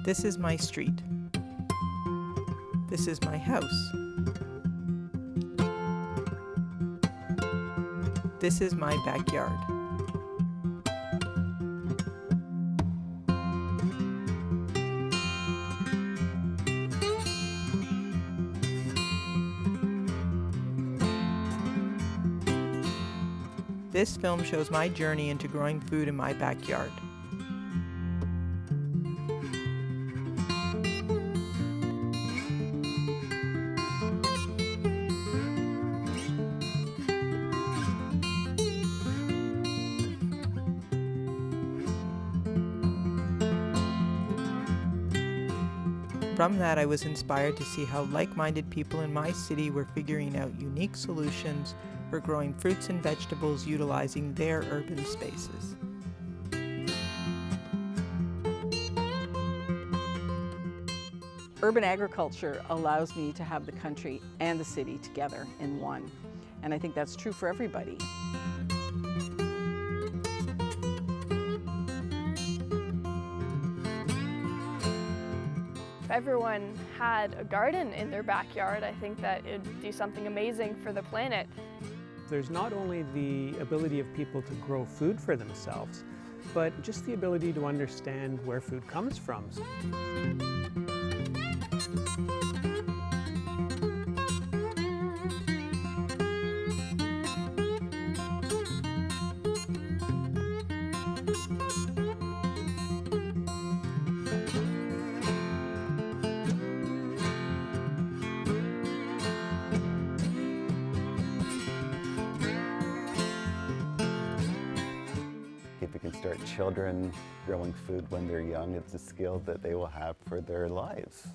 This is my street. This is my house. This is my backyard. This film shows my journey into growing food in my backyard. From that, I was inspired to see how like-minded people in my city were figuring out unique solutions for growing fruits and vegetables utilizing their urban spaces. Urban agriculture allows me to have the country and the city together in one, and I think that's true for everybody. If everyone had a garden in their backyard, I think that it'd do something amazing for the planet. There's not only the ability of people to grow food for themselves, but just the ability to understand where food comes from. If we can start children growing food when they're young, it's a skill that they will have for their lives.